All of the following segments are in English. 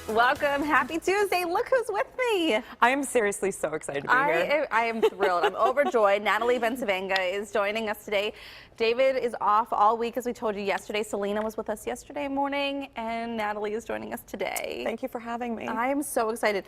Welcome. Happy Tuesday. Look who's with me. I am seriously so excited to be here. I am thrilled. I'm overjoyed. Natalie Bencivenga is joining us today. David is off all week, as we told you yesterday. Selena was with us yesterday morning, and Natalie is joining us today. Thank you for having me. I am so excited.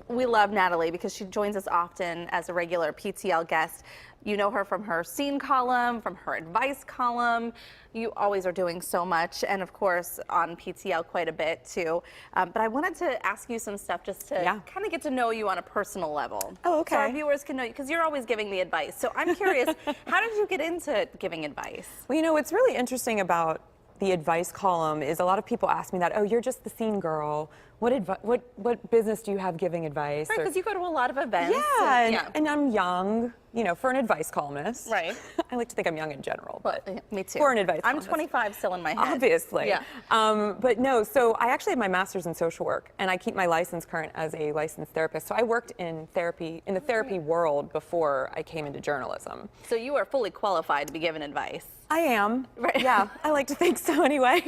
We love Natalie because she joins us often as a regular PTL guest. You know her from her scene column, from her advice column. You always are doing so much, and of course on PTL quite a bit too. But I wanted to ask you some stuff just to kind of get to know you on a personal level. Oh, okay. So our viewers can know you, because you're always giving the advice. So I'm curious, how did you get into giving advice? Well, you know, what's really interesting about the advice column is a lot of people ask me that, oh, you're just the scene girl. What business do you have giving advice? Right, because you go to a lot of events. Yeah, and I'm young, you know, for an advice columnist. Right. I like to think I'm young in general, but me too. For an advice I'm columnist. 25 still in my head. Obviously. Yeah. But no, so I actually have my master's in social work, and I keep my license current as a licensed therapist. So I worked in therapy, in the therapy world before I came into journalism. So you are fully qualified to be given advice. I am. Right. Yeah, I like to think so anyway.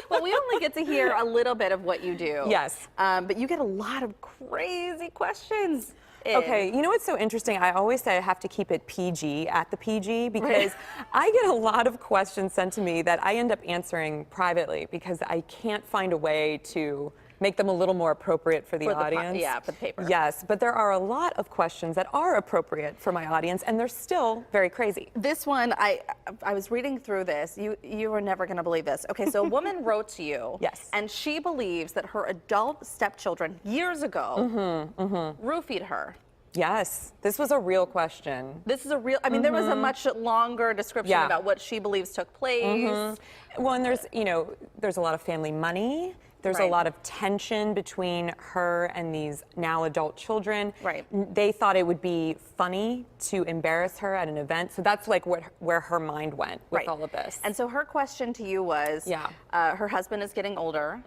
Well, we only get to hear a little bit of what you do. Yes. But you get a lot of crazy questions. Okay, you know what's so interesting? I always say I have to keep it PG at the PG because I get a lot of questions sent to me that I end up answering privately because I can't find a way to make them a little more appropriate for the audience. For the paper. Yes, but there are a lot of questions that are appropriate for my audience, and they're still very crazy. This one, I was reading through this. You are never going to believe this. Okay, so a woman wrote to you. Yes. And she believes that her adult stepchildren years ago roofied her. Yes, this was a real question. This is a real, I mean, there was a much longer description about what she believes took place. Well, and there's, you know, there's a lot of family money. There's a lot of tension between her and these now adult children. Right. They thought it would be funny to embarrass her at an event. So that's like where her mind went with all of this. And so her question to you was, her husband is getting older.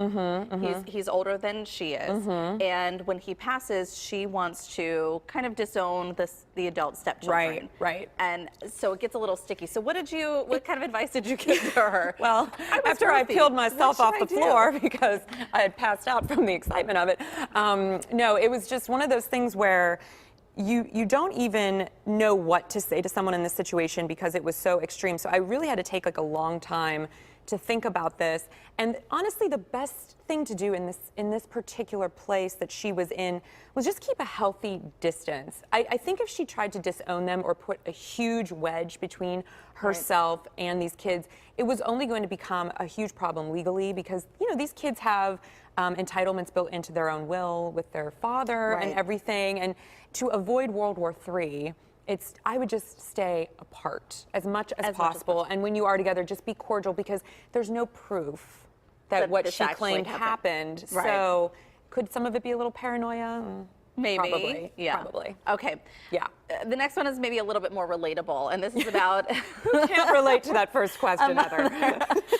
He's older than she is. And when he passes, she wants to kind of disown the adult stepchildren. Right. And so it gets a little sticky. So what kind of advice did you give to her? Well, after I peeled myself off the floor because I had passed out from the excitement of it. No, it was just one of those things where you don't even know what to say to someone in this situation because it was so extreme. So I really had to take like a long time to think about this. And honestly, the best thing to do in this particular place that she was in was just keep a healthy distance. I think if she tried to disown them or put a huge wedge between herself and these kids, it was only going to become a huge problem legally because, you know, these kids have entitlements built into their own will with their father and everything. And to avoid World War III, I would just stay apart as much as possible. And when you are together, just be cordial because there's no proof that what she claimed happened. So could some of it be a little paranoia? Maybe. Probably. Yeah. Probably. Okay. Yeah. The next one is maybe a little bit more relatable, and this is about who can't relate to that first question, Heather?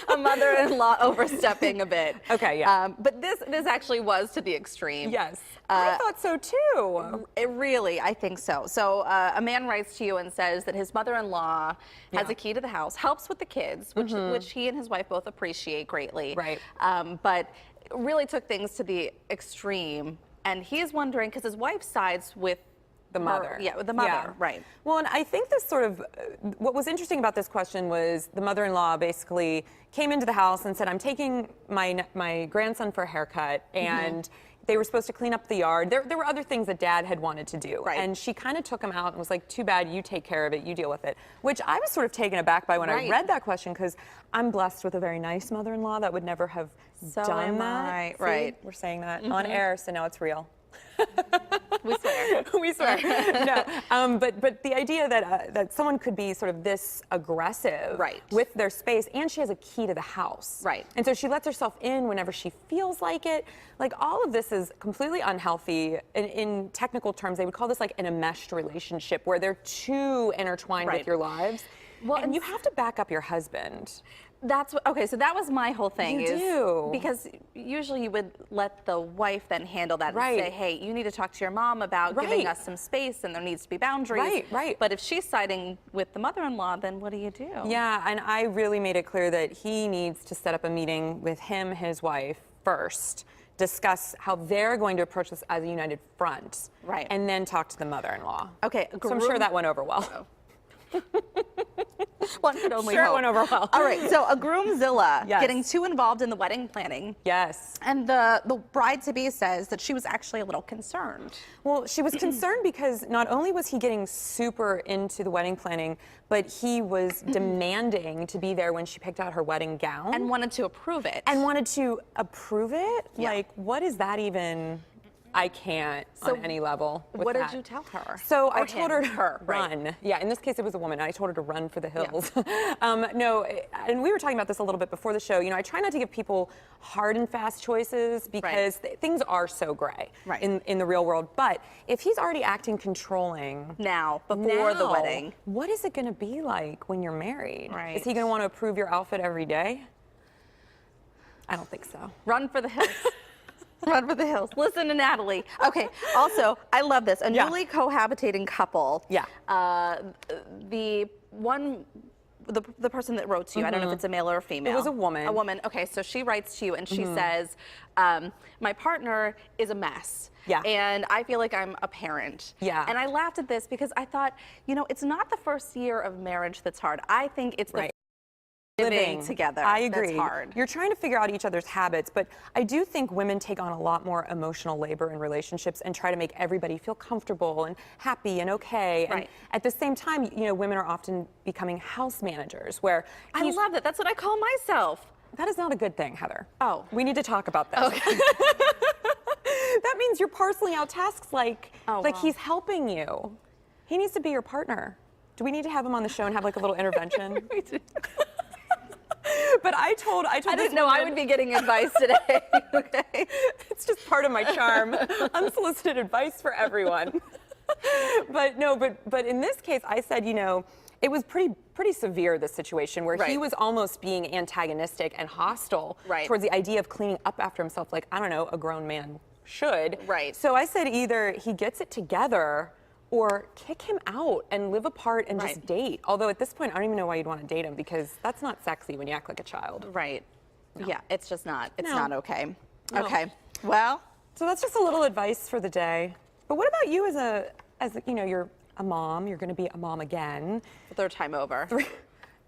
A mother-in-law overstepping a bit. Okay, yeah. But this actually was to the extreme. Yes. I thought so too. I think so. So a man writes to you and says that his mother-in-law has a key to the house, helps with the kids, which he and his wife both appreciate greatly. Right. But really took things to the extreme. And he is wondering, because his wife sides with the mother. With the mother, right. Well, and I think this sort of, what was interesting about this question was the mother-in-law basically came into the house and said, I'm taking my grandson for a haircut, and they were supposed to clean up the yard. There were other things that Dad had wanted to do. Right. And she kind of took him out and was like, too bad, you take care of it, you deal with it. Which I was sort of taken aback by when I read that question, because I'm blessed with a very nice mother-in-law that would never have done that. Right. We're saying that on air, so now it's real. We swear. We swear. No, but the idea that someone could be sort of this aggressive with their space, and she has a key to the house. Right. And so she lets herself in whenever she feels like it. Like, all of this is completely unhealthy. In technical terms, they would call this like an enmeshed relationship, where they're too intertwined with your lives. Well, and you have to back up your husband. That's what, okay, so that was my whole thing. You do. Because usually you would let the wife then handle that and say, hey, you need to talk to your mom about giving us some space, and there needs to be boundaries. Right. But if she's siding with the mother-in-law, then what do you do? Yeah, and I really made it clear that he needs to set up a meeting with him, his wife, first, discuss how they're going to approach this as a united front, right, and then talk to the mother-in-law. Okay, so I'm sure that went over well. One could only sure hope. It went over well. All right, so a groomzilla Yes. getting too involved in the wedding planning. Yes. And the bride-to-be says that she was actually a little concerned. Well, she was concerned because not only was he getting super into the wedding planning, but he was demanding to be there when she picked out her wedding gown. And wanted to approve it. And wanted to approve it? Yeah. Like, what is that even? I can't on any level with what that. did you tell her? So Or I told her him, to right. run. Yeah, in this case it was a woman. I told her to run for the hills. No, and we were talking about this a little bit before the show. You know, I try not to give people hard and fast choices because things are so gray in the real world. But if he's already acting controlling before the wedding, what is it going to be like when you're married? Right. Is he going to want to approve your outfit every day? I don't think so. Run for the hills. Run for the hills. Listen to Natalie. Okay. Also, I love this. A newly cohabitating couple. Yeah. The person that wrote to you, I don't know if it's a male or a female. It was a woman. A woman. Okay. So she writes to you and she says, my partner is a mess. Yeah. And I feel like I'm a parent. Yeah. And I laughed at this because I thought, you know, it's not the first year of marriage that's hard. I think it's the living together. I agree. That's hard. You're trying to figure out each other's habits, but I do think women take on a lot more emotional labor in relationships and try to make everybody feel comfortable and happy and okay. Right. And at the same time, you know, women are often becoming house managers where I love that. That's what I call myself. That is not a good thing, Heather. Oh. We need to talk about this. Okay. That means you're parceling out tasks like wow. he's helping you. He needs to be your partner. Do we need to have him on the show and have like a little intervention? We do. But I didn't know I would be getting advice today. Okay. It's just part of my charm. Unsolicited advice for everyone. But in this case, I said, you know, it was pretty severe, this situation where he was almost being antagonistic and hostile towards the idea of cleaning up after himself, like, I don't know, a grown man should. Right. So I said either he gets it together or kick him out and live apart and just date. Although at this point, I don't even know why you'd want to date him because that's not sexy when you act like a child. Right. No. Yeah, it's just not. It's No. not okay. No. Okay. Well. So that's just a little advice for the day. But what about you as you know, you're a mom. You're going to be a mom again. Third time over.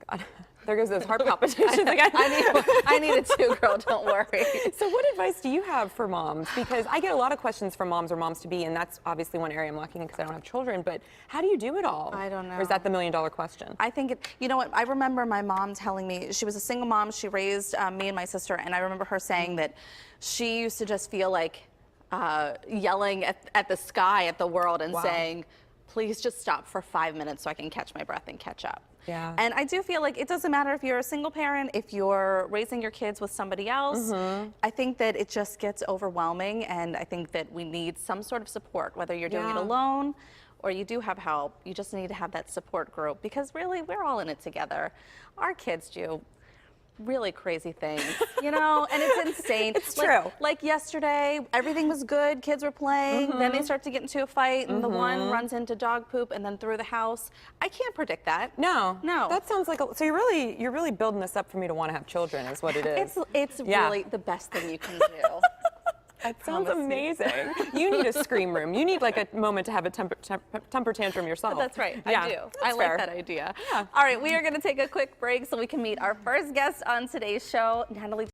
God, there goes those heart palpitations again. I need it too, girl. Don't worry. So what advice do you have for moms? Because I get a lot of questions from moms or moms-to-be, and that's obviously one area I'm lacking because I don't have children. But how do you do it all? I don't know. Or is that the million-dollar question? I think you know what? I remember my mom telling me, she was a single mom. She raised me and my sister, and I remember her saying that she used to just feel like yelling at the sky, at the world, and saying, please just stop for 5 minutes so I can catch my breath and catch up. Yeah. And I do feel like it doesn't matter if you're a single parent, if you're raising your kids with somebody else. I think that it just gets overwhelming, and I think that we need some sort of support, whether you're doing it alone or you do have help. You just need to have that support group because really we're all in it together. Our kids do really crazy things, you know, and it's insane. It's true. Like yesterday, everything was good. Kids were playing. Then they start to get into a fight, and the one runs into dog poop and then through the house. I can't predict that. No. No. That sounds like so you're really building this up for me to want to have children, is what it is. It's really the best thing you can do. That sounds amazing. You need a scream room. You need like a moment to have a temper tantrum yourself. That's right. Yeah, I do. that's I like fair. that idea. Yeah. All right, we are going to take a quick break so we can meet our first guest on today's show, Natalie